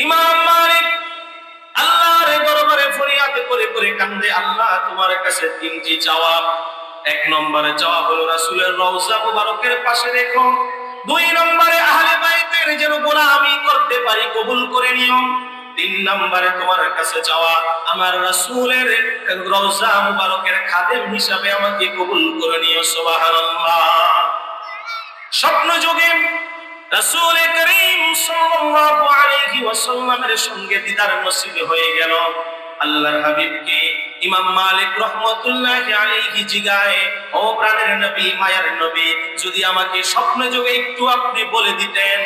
ইমাম মালিক আল্লাহর দরবারে ফরিয়াদ করে করে কান্দে, আল্লাহ তোমার কাছে তিনটি চাওয়া। এক নম্বরে চাওয়া হলো রাসূলের রওজা মুবারকের পাশে রেখো। দুই নম্বরে আহলে বাইতের যেন গোলামি করতে পারি, কবুল করে নিও। তিন নম্বরে তোমার কাছে চাওয়া আমার রাসূলের রওজা মুবারকের খাদেম হিসাবে আমাকে কবুল করে নিও। সুবহানাল্লাহ। স্বপ্ন যুগে রাসূল করিম সাল্লাল্লাহু আলাইহি ওয়াসাল্লামের সঙ্গে দিদার নসিব হয়ে গেল। আল্লাহর হাবিবকে ইমাম মালিক রাহমাতুল্লাহি আলাইহি জিগায়, ও প্রাণের নবী, মায়ার নবী, যদি আমাকে স্বপ্ন যুগে একটু আপনি বলে দিতেন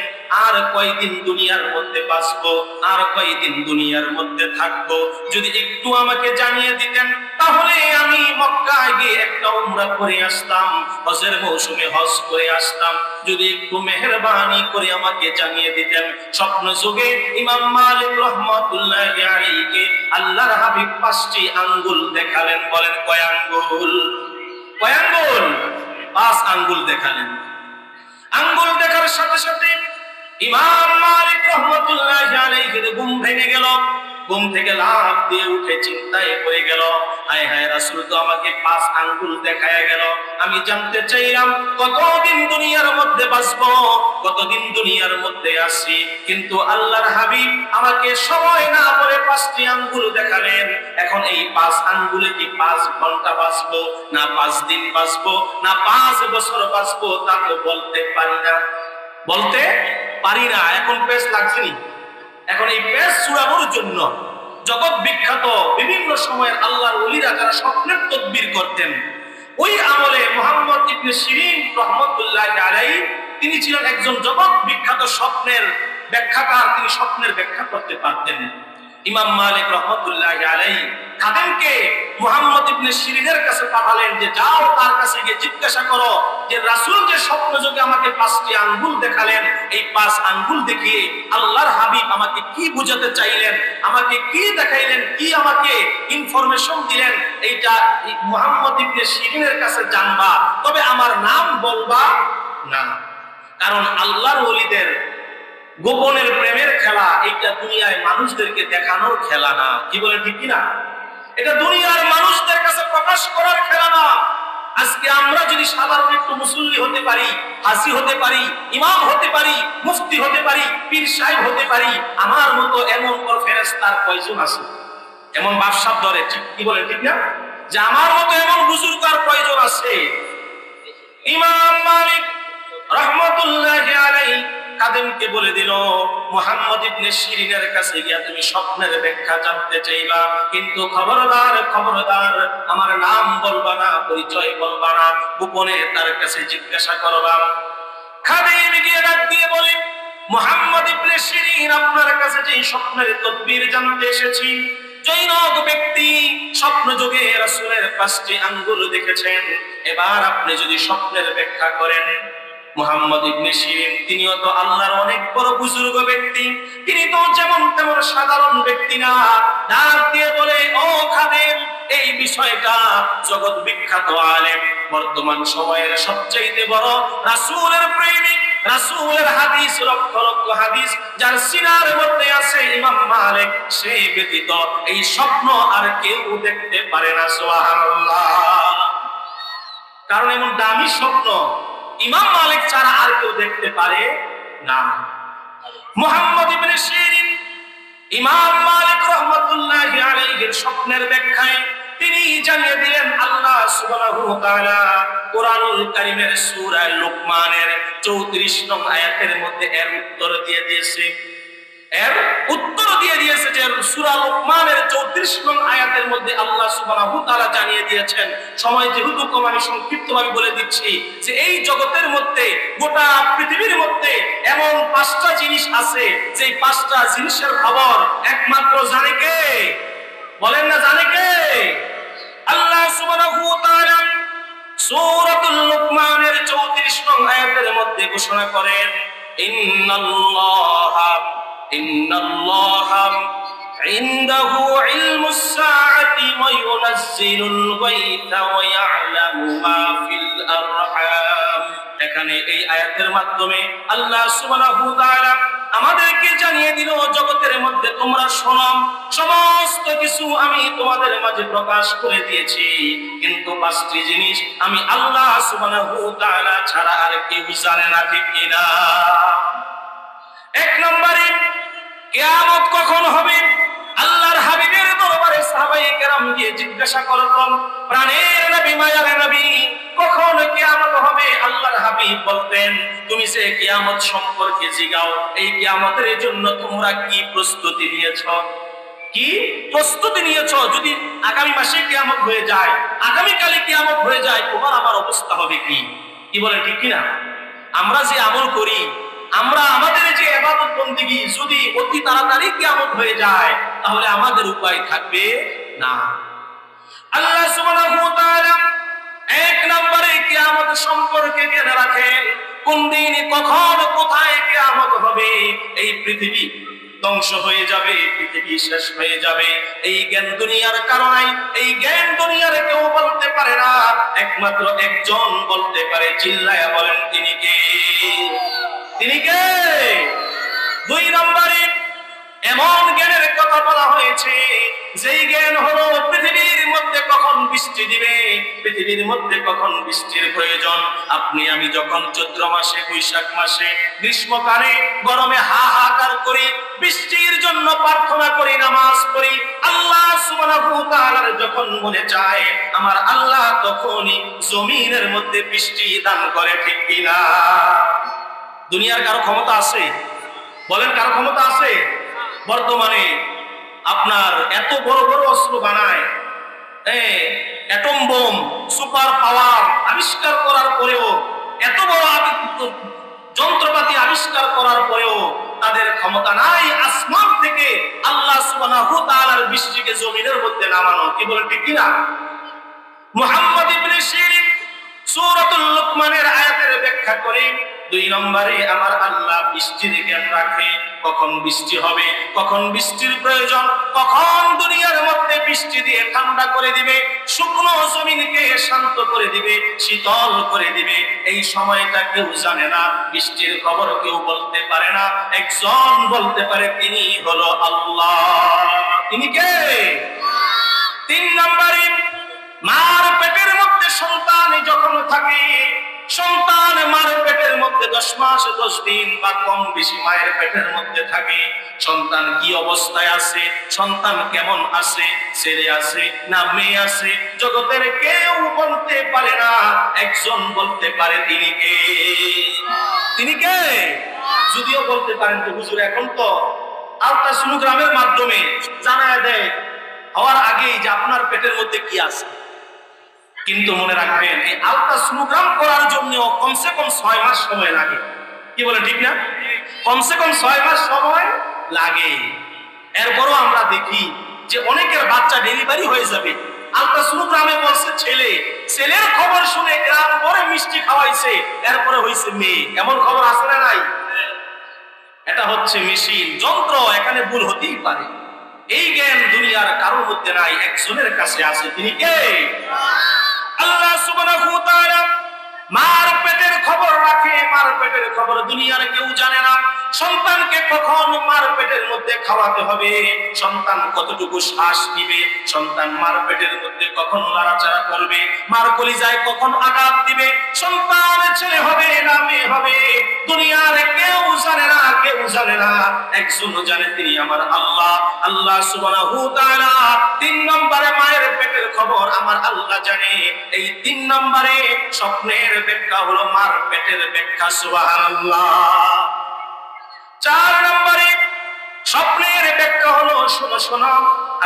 আর কয়দিন দুনিয়ার মধ্যে বাঁচবো, আর কয়দিন দুনিয়ার মধ্যে থাকবো, যদি একটু আমাকে জানিয়ে দিতেন তাহলে আমি মক্কায় গিয়ে একটা উমরা করে আসতাম, হজের মৌসুমে হজ করে আসতাম। যদি একটু মেহেরবানি করে আমাকে জানিয়ে দিতেন। স্বপ্ন যুগে ইমাম মালিক রাহমাতুল্লাহি আলাইহি আল্লাহর হাবিব পাঁচটি আঙ্গুল দেখালেন। বলেন কয় আঙ্গুল? কয় আঙ্গুল? পাঁচ আঙ্গুল দেখালেন। আঙ্গুল দেখার সাথে সাথে ইমাম মালিক রাহমাতুল্লাহি আলাইহির ঘুম ভেঙে গেল। ঘুম থেকে লাফ দিয়ে উঠে চিন্তায় পড়ে গেল, হায় হায়, রাসূল তো আমাকে পাঁচ আঙ্গুল দেখায় গেল। আমি জানতে চাইলাম কতদিন দুনিয়ার মধ্যে বাঁচবো, কতদিন দুনিয়ার মধ্যে আসি, কিন্তু আল্লাহর হাবিব আমাকে সময় না বলে পাঁচটি আঙ্গুল দেখালেন। এখন এই পাঁচ আঙ্গুলে কি 5 ঘন্টা বাঁচবো, না 5 দিন বাঁচবো, না 5 বছর বাঁচবো, তা তো বলতে পারি না, বলতে পারি না। এখন পেশ লাগছেনি। এখন এই পেশ ছুড়ানোর জন্য জগৎ বিখ্যাত বিভিন্ন সময়ের আল্লাহর ওলিরা যারা স্বপ্নের তদবির করতেন, ওই আমলে মুহাম্মদ ইবনে সিরিন রাহমাতুল্লাহি আলাইহি তিনি ছিলেন একজন জগৎ বিখ্যাত স্বপ্নের ব্যাখ্যাকার। তিনি স্বপ্নের ব্যাখ্যা করতে পারতেন। ইমাম মালিক রাহমাতুল্লাহি আলাইহি খাদেমকে মুহাম্মদ ইবনে সিরিনের কাছে পাঠালেন যে যাও তার কাছে গিয়ে জিজ্ঞাসা করো যে রাসূল যে স্বপ্ন যোগে আমাকে 5টি আঙ্গুল দেখালেন, এই 5 আঙ্গুল দেখিয়ে আল্লাহর হাবিব আমাকে কি বুঝাতে চাইলেন, আমাকে কি দেখাইলেন, কি আমাকে ইনফরমেশন দিলেন, এইটা মুহাম্মদ ইবনে সিরিনের কাছে জানবা, তবে আমার নাম বলবা না। কারণ আল্লাহর ওলিদের গোপনের প্রেমের খেলা এটা দুনিয়ায় মানুষদেরকে দেখানোর খেলা না। কি বলেন ঠিক কিনা? এটা দুনিয়ার মানুষদের কাছে প্রকাশ করার খেলা না। আজকে আমরা যদি সাধারণ একটু মুসল্লি হতে পারি, হাসি হতে পারি, ইমাম হতে পারি, মুফতি হতে পারি, পীর সাহেব হতে পারি, আমার মতো এমন পর ফেরেশতার কয়জন আছে? এমন বাদশাহ ধরে, ঠিক কি বলেন ঠিক না? যে আমার মতো এমন বুজুর্গার কয়জন আছে? ইমাম মালিক রাহমাতুল্লাহি আলাইহি খাদেমকে বলে দিল, মুহাম্মদ ইবনে সিরিনের কাছে গিয়া তুমি স্বপ্নের ব্যাখ্যা জানতে চাইবা, কিন্তু খবরদার খবরদার আমার নাম বলবা না, পরিচয় বলবা না, গোপনে তার কাছে জিজ্ঞাসা করবা। খাদেম গিয়ে ডাক দিয়ে বলে, মুহাম্মদ ইবনে সিরিন, আপনার কাছে যে স্বপ্নের তদবির জানতে এসেছি। জৈনক ব্যক্তি স্বপ্ন যোগে রাসূলের 5টি আঙ্গুল দেখেছেন, এবার আপনি যদি স্বপ্নের ব্যাখ্যা করেন। মুহাম্মদ ইবনে সিরিন তিনিও তো আল্লাহর অনেক বড় বুজুর্গ ব্যক্তি, তিনি তো যেমন তেমন সাধারণ ব্যক্তি না। ডাক দিয়ে বলে, ও খাদেম, এই বিষয়টা জগৎ বিখ্যাত আলেম, বর্তমান সময়ের সবচেয়ে বড় রাসূলের প্রেমিক, রাসূলের হাদিস লক্ষ লক্ষ হাদিস যার সিনার মধ্যে আছে ইমাম মালিক, সেই ব্যতীত এই স্বপ্ন আর কেউ দেখতে পারে না। সুবহানাল্লাহ। কারণ এমন দামি স্বপ্ন ইমাম মালিক ছাড়া আর কেউ দেখতে পারে না। মুহাম্মদ ইবনে সিরিন ইমাম মালিক রাহমাতুল্লাহি আলাইহির স্বপ্নের ব্যাখ্যায় তিনি জানিয়ে দিলেন, আল্লাহ সুবহানাহু ওয়া তাআলা কোরআনুল কারীমের সূরা লুকমানের 34 নং আয়াতের মধ্যে এর উত্তর দিয়ে দিয়েছে। যে সূরা লুকমানের 34 নং আয়াতের মধ্যে আল্লাহ সুবহানাহু ওয়া তাআলা জানিয়ে দিয়েছেন। সময় যেহেতু কম, আমি সংক্ষিপ্তভাবে বলে দিচ্ছি যে এই জগতের মধ্যে, গোটা পৃথিবীর মধ্যে এমন 5টা জিনিস আছে, যে 5টা জিনিসের খবর একমাত্র জানে কে? বলেন না, জানে কে? আল্লাহ সুবহানাহু ওয়া তাআলা সূরাতুল লুকমানের 34 নং আয়াতের মধ্যে ঘোষণা করেন, ইন্নাল্লাহা ইনদাহু ইলমুস সাআতি ওয়া ইউনাজ্জিলুল গায়থা ওয়া ইয়ালামু মা ফিল আরহাম। এখানে এই আয়াতের মাধ্যমে আল্লাহ সুবহানাহু ওয়া তাআলা আমাদেরকে জানিয়ে দিল, জগতের তোমরা শোনো, সমস্ত কিছু আমি তোমাদের মাঝে প্রকাশ করে দিয়েছি, কিন্তু 5টি জিনিস আমি আল্লাহ সুবহানাহু ওয়া তাআলা ছাড়া আর কেউ জানে না, ঠিক কিনা? 1 নম্বরে, কিয়ামত কখন হবে? আল্লাহর হাবিবের দরবারে সাহাবায়ে কেরাম গিয়ে জিজ্ঞাসা করতেন, প্রাণের নবী, মায়ার নবী, কখন কিয়ামত হবে? আল্লাহর হাবিব বলতেন, তুমি যে কিয়ামত সম্পর্কে জিগাও, এই কিয়ামতের জন্য তোমরা কি প্রস্তুতি নিয়েছো? কি প্রস্তুতি নিয়েছো? যদি আগামী মাসে কিয়ামত হয়ে যায়, আগামী কালে কিয়ামত হয়ে যায়, তোমার আমার অবস্থা হবে কি? কি বলেন, ঠিক কিনা? আমরা যে আমল করি, আমরা আমাদের যে ইবাদত বন্দেগী, যদি অতি তাড়াতাড়ি কিয়ামত হয়ে যায়, তাহলে আমাদের উপায় থাকবে না। আল্লাহ সুবহানাহু ওয়া তাআলা 1 নম্বরে কিয়ামত সম্পর্কে জেনে রাখেন, কোন দিন, কখন, কোথায় কিয়ামত হবে। এই পৃথিবী ধ্বংস হয়ে যাবে, পৃথিবী শেষ হয়ে যাবে, এই জ্ঞান দুনিয়ার কারণে, এই জ্ঞান দুনিয়ার কেউ বলতে পারে না, একমাত্র একজন বলতে পারে। চিল্লায়া বলেন, তিনি কে? তিনি কে? 2 নম্বরে এমন জ্ঞানের কথা বলা হয়েছে, যেই জ্ঞান হলো পৃথিবীর মধ্যে কখন বৃষ্টি দিবে, পৃথিবীর মধ্যে কখন বৃষ্টির প্রয়োজন। আপনি আমি যখন চৈত্র মাসে, বৈশাখ মাসে, গ্রীষ্মকালে, গরমে হাহাকার করি, বৃষ্টির জন্য প্রার্থনা করি, নামাজ পড়ি, আল্লাহ সুবহানাহু ওয়া তাআলার যখন মনে চায়, আমার আল্লাহ তখনই জমিনের মধ্যে বৃষ্টি দান করে, ঠিক কিনা? দুনিয়ার কারো ক্ষমতা আছে? বলেন, কারো ক্ষমতা আছে? বর্তমানে আপনার এত বড় বড় অস্ত্র বানায়, অ্যাটম বোম, সুপার পাওয়ার আবিষ্কার করার পরেও, এত বড় যন্ত্রপাতি আবিষ্কার করার পরেও তাদের ক্ষমতা নাই আসমান থেকে আল্লাহ সুবহানাহু ওয়া তাআলার বৃষ্টিকে জমিনের মধ্যে নামানো। কি বলেন, ঠিক কিনা? মুহাম্মদ ইবনে সিরিন সূরাতুল লুকমানের আয়াতের ব্যাখ্যা করে 2 নম্বরে আমার আল্লাহ বৃষ্টির জ্ঞান রাখে, কখন বৃষ্টি হবে, কখন বৃষ্টির প্রয়োজন, কখন দুনিয়ার মধ্যে বৃষ্টি দিয়ে ঠান্ডা করে দিবে, শুকনো জমিনকে শান্ত করে দিবে, শীতল করে দিবে। এই সময়টা কেউ জানে না, বৃষ্টির খবর কেউ বলতে পারে না, একজন বলতে পারে, তিনি হলো আল্লাহ। তিনি কে? 3 নম্বরে, মার পেটের মধ্যে সন্তান যখন থাকে, সন্তান মার পেটের মধ্যে 10 মাস 10 দিন বা কম বেশি মায়ের পেটের মধ্যে থাকে, সন্তান কি অবস্থায় আছে, সন্তান কেমন আছে, ছেলে আছে না মেয়ে আছে, জগতের কেউ বলতে পারে না, একজন বলতে পারে, তিনি কে? তিনি কে? যদিও বলতে পারেন তো হুজুর, এখন তো আল্ট্রাসোনোগ্রামের মাধ্যমে জানায় দেয় হওয়ার আগেই যে আপনার পেটের মধ্যে কি আছে। কিন্তু মনে রাখবেন, এই আল্ট্রাসোনোগ্রাম করার জন্য কমসে কম 6 মাস সময় লাগে। কি বলে, ঠিক না? কমসে কম 6 মাস সময় লাগে। এরপরও আমরা দেখি যে অনেকের বাচ্চা ডেলিভারি হয়ে যাবে, আল্ট্রাসোনোগ্রামে বলছে ছেলে, ছেলের খবর শুনে গ্রাম পরে মিষ্টি খাওয়াইছে, এরপরে হইছে মেয়ে। এমন খবর আছে না নাই? এটা হচ্ছে মেশিন, যন্ত্র, এখানে ভুল হতেই পারে। এই জ্ঞান দুনিয়ার কারোর মধ্যে নাই, একজনের কাছে আছে। তিনি কে? আল্লাহ সুবহানাহু ওয়া তাআলা মার পেটের খবর রাখে, মার পেটের খবর দুনিয়ার কেউ জানে না। সন্তানকে কখন মার পেটের মধ্যে খাওয়াতে হবে, সন্তান কতটুকু শ্বাস নিবে, সন্তান মার পেটের মধ্যে কখন লড়াচড়া করবে, মার কলিজায় কখন আঘাত দিবে, সন্তান ছেলে হবে না মেয়ে হবে, দুনিয়ার কেউ জানে না, কেউ জানে না, একজন জানে, তিনি আমার আল্লাহ। আল্লাহ সুবহানাহু ওয়া তাআলা 3 নম্বরে মায়ের পেটের খবর আমার আল্লাহ জানে। এই 3 নম্বরে স্বপ্নের ব্যাখ্যা হলো মার পেটের ব্যাখ্যা, সুবহানাল্লাহ। 4 নম্বরে স্বপ্নের ব্যাখ্যা হলো, শোনো শোনো,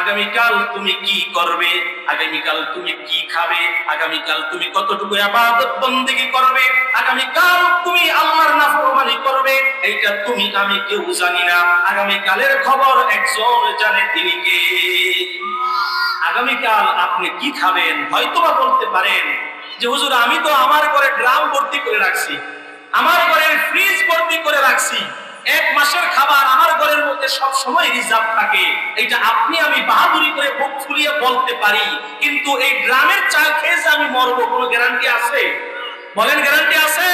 আগামীকাল তুমি কি করবে, আগামীকাল তুমি কি খাবে, আগামীকাল তুমি কতটুকু ইবাদত বন্দেগী করবে, আগামীকাল তুমি আল্লাহর নাফরমানি করবে, এইটা তুমি আমি কেউ জানি না। আগামীকালের খবর একজন জানে, তিনি কে? আগামীকাল আপনি কি খাবেন হয়তোবা বলতে পারেন যে হুজুর, আমি তো আমার ঘরে ড্রাম ভর্তি করে রাখছি, আমার ঘরে ফ্রিজ ভর্তি করে রাখছি, 1 মাসের খাবার আমার ঘরের মধ্যে সব সময় রিজার্ভ থাকে। এটা আপনি আমি বাহাদুরি করে বুক ফুলিয়ে বলতে পারি, কিন্তু এই ড্রামের চাল খেয়ে যে আমি মরবো, কোনো গ্যারান্টি আছে? বলেন, গ্যারান্টি আছে?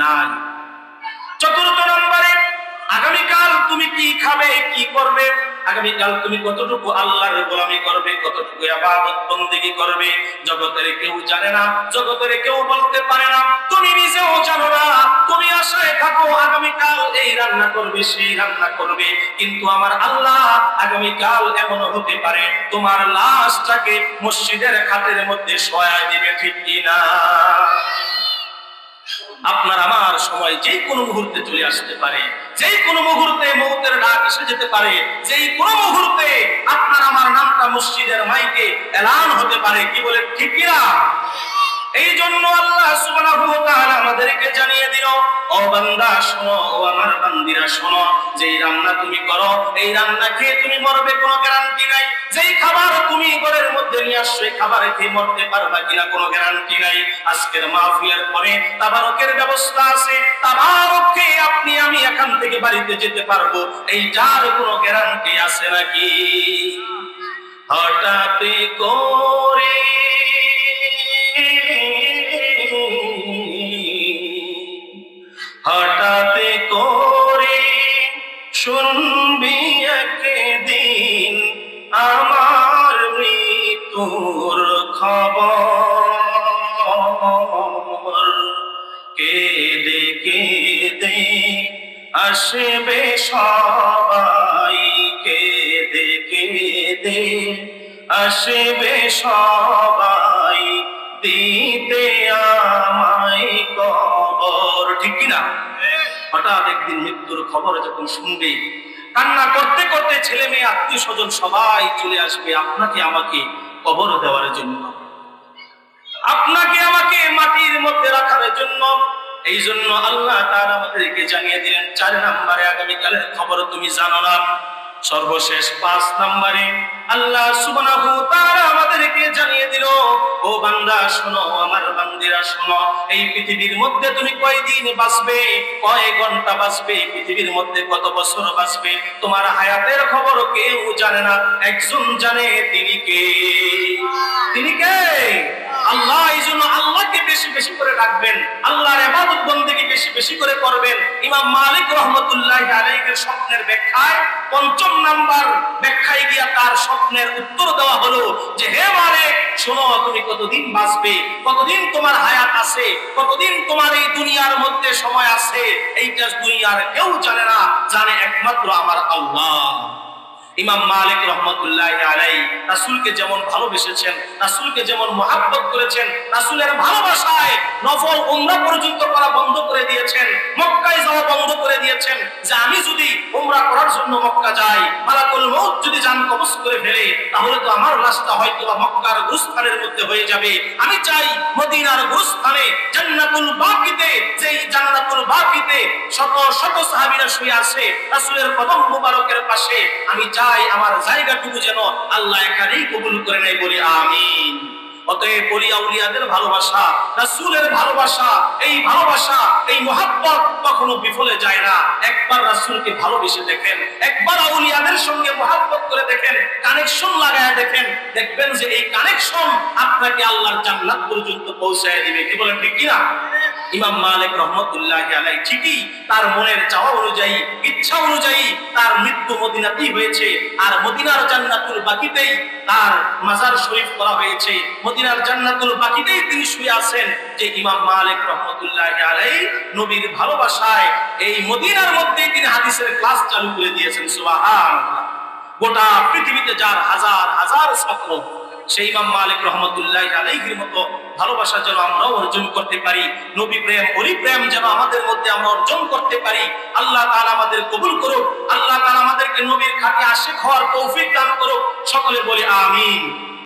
নাই। 4 নম্বরে আগামীকাল তুমি কি খাবে, কি করবে, আগামীকাল তুমি কতটুকু আল্লাহর গোলামি করবে, কতটুকু ইবাদত বন্দেগী করবে, জগতের কেউ জানে না, জগতের কেউ বলতে পারে না, তুমি নিজেও জানো না। তুমি আশায় থাকো আগামীকাল এই রান্না করবে, সেই রান্না করবে, কিন্তু আমার আল্লাহ আগামীকাল এমন হতে পারে তোমার লাশটাকে মসজিদের খাটের মধ্যে শোয়ায় দিবে, ঠিক কিনা? আপনার আমার সময় যে কোনো মুহূর্তে চলে আসতে পারে, যে কোনো মুহূর্তে মৌতের ডাক এসে যেতে পারে, যেই কোনো মুহূর্তে আপনার আমার নামটা মসজিদের মাইকে এলান হতে পারে, কি বলে ঠিক কিনা? এই জন্য আল্লাহ সুবহানাহু ওয়া তাআলা আমাদেরকে জানিয়ে দিল, ও বান্দা শোনো, ও আমার বান্দিরা শোনো, যেই রান্না তুমি করো এই রান্না খেয়ে তুমি মরবে কোনো গ্যারান্টি নাই, যেই খাবার তুমি ঘরের মধ্যে নিয়ে আসছো এই খাবার খেয়ে মরতে পারবা কিনা কোনো গ্যারান্টি নাই। আজকের মাহফিলের পরে তাবারকের ব্যবস্থা আছে, তাবারক খেয়ে আপনি আমি এখান থেকে বাড়িতে যেতে পারবো, এইটার কোনো গ্যারান্টি আছে নাকি? হঠাৎ করে হঠাৎ করে শুনবি একদিন আমার মৃত্যুর খবর, কেঁদে কেঁদে আসবে সবাই, কেঁদে কেঁদে আসবে সবাই, দিতে আমায় কবর, ঠিক কিনা? হঠাৎ একদিন মৃত্যুর খবর যখন শুনবে, কান্না করতে করতে ছেলে মেয়ে আত্মীয় স্বজন সবাই চলে আসবে আপনাকে আমাকে কবর দেওয়ার জন্য, আপনাকে আমাকে মাটির মধ্যে রাখার জন্য। এই জন্য আল্লাহ তাআলা আমাদেরকে জানিয়ে দিলেন 4 নম্বরে আগামীকালের খবর তুমি জানো না। সর্বশেষ 5 নম্বরে আল্লাহ সুবহানাহু ওয়া তাআলা আমাদেরকে জানিয়ে দিল, ও বান্দা শোনো, আমার বান্দিরা শোনো, এই পৃথিবীর মধ্যে তুমি কয়দিন বাঁচবে, কয় ঘন্টা বাঁচবে, পৃথিবীর মধ্যে কত বছর বাঁচবে, তোমার হায়াতের খবর কেউ জানে না, একজন জানে, তিনি কে? তিনি কে? আল্লাহ। এই জন্য আল্লাহকে বেশি বেশি করে ডাকবেন, আল্লাহর ইবাদত বন্দেগী বেশি বেশি করে করবেন। ইমাম মালিক রাহমাতুল্লাহি আলাইহির স্বপ্নের ব্যাখ্যায় 5 নাম্বার ব্যাখ্যায় গিয়া তার স্বপ্নের উত্তর দেওয়া হলো যে, হে মালিক শোনো, তুমি কতদিন বাঁচবে, কতদিন তোমার হায়াত আছে, কতদিন তোমার এই দুনিয়ার মধ্যে সময় আছে, এইটা দুনিয়ার কেউ জানে না, জানে একমাত্র আমার আল্লাহ। ইমাম মালিক রাহমাতুল্লাহি আলাইহি রাসূলকে যেমন ভালোবেসেছেন, রাসূলকে যেমন মহব্বত করেছেন, রাসূলের ভালোবাসায় নফল উমরা পর্যন্ত করা বন্ধ করে দিয়েছেন, মক্কায় যাওয়া বন্ধ করে দিয়েছেন, যে আমি যদি উমরা করার জন্য মক্কা যাই, মালাকুল মউত যদি জান কবজ করে ফেলে, তাহলে তো আমার লাশটা হয়তো মক্কার গুরুস্থানের মধ্যে হয়ে যাবে। আমি চাই মদিনার গুরুস্থানে জান্নাতুল বাকিতে, যেই জান্নাতুল বাকিতে শত শত সাহাবীরা শুয়ে আছে রাসূলের কদম মুবারকের পাশে, আমি চাই আমার জায়গাটুকু যেন আল্লাহ এখানেই কবুল করে নেয়, বলি আমিন। অতএব ওলিয়া উলিয়াদের ভালোবাসা, রাসূলের ভালোবাসা, এই ভালোবাসা, এই মহব্বত কখনো বিফলে যায় না। একবার রাসূলকে ভালোবেসে দেখেন, একবার আউলিয়াদের সঙ্গে মহব্বত করে দেখেন, কানেকশন লাগায় দেখেন, দেখবেন যে এই কানেকশন আপনাকে আল্লাহর জান্নাত পর্যন্ত পৌঁছায় দিবে, কি বলেন ঠিক কিনা? ইমাম মালিক রাহমাতুল্লাহি আলাইহি ঠিকই তার মনের চাওয়া অনুযায়ী, ইচ্ছা অনুযায়ী তার মৃত্যু মদিনাতেই হয়েছে, আর মদিনার জান্নাতুল বাকিতেই তার মাজার শরীফ করা হয়েছে, মদিনার জান্নাতুল বাকিতেই তিনি শুয়ে আছেন। যে ইমাম মালিক রাহমাতুল্লাহি আলাইহি নবীর ভালোবাসায় এই মদিনার মধ্যেই তিনি হাদিসের ক্লাস চালু করে দিয়েছেন, সুবহানাল্লাহ। গোটা পৃথিবীতে যার হাজার হাজার ছাত্র, সেই ইমাম মালিক রাহমাতুল্লাহি আলাইহির মতো ভালোবাসা যেন আমরাও অর্জন করতে পারি, নবী প্রেম, ওলি প্রেম যেন আমাদের মধ্যে আমরা অর্জন করতে পারি। আল্লাহ তাআলা আমাদের কবুল করুক, আল্লাহ তাআলা আমাদেরকে নবীর খাঁটি আশিক হওয়ার তৌফিক দান করুক। সকলে বলি আমিন।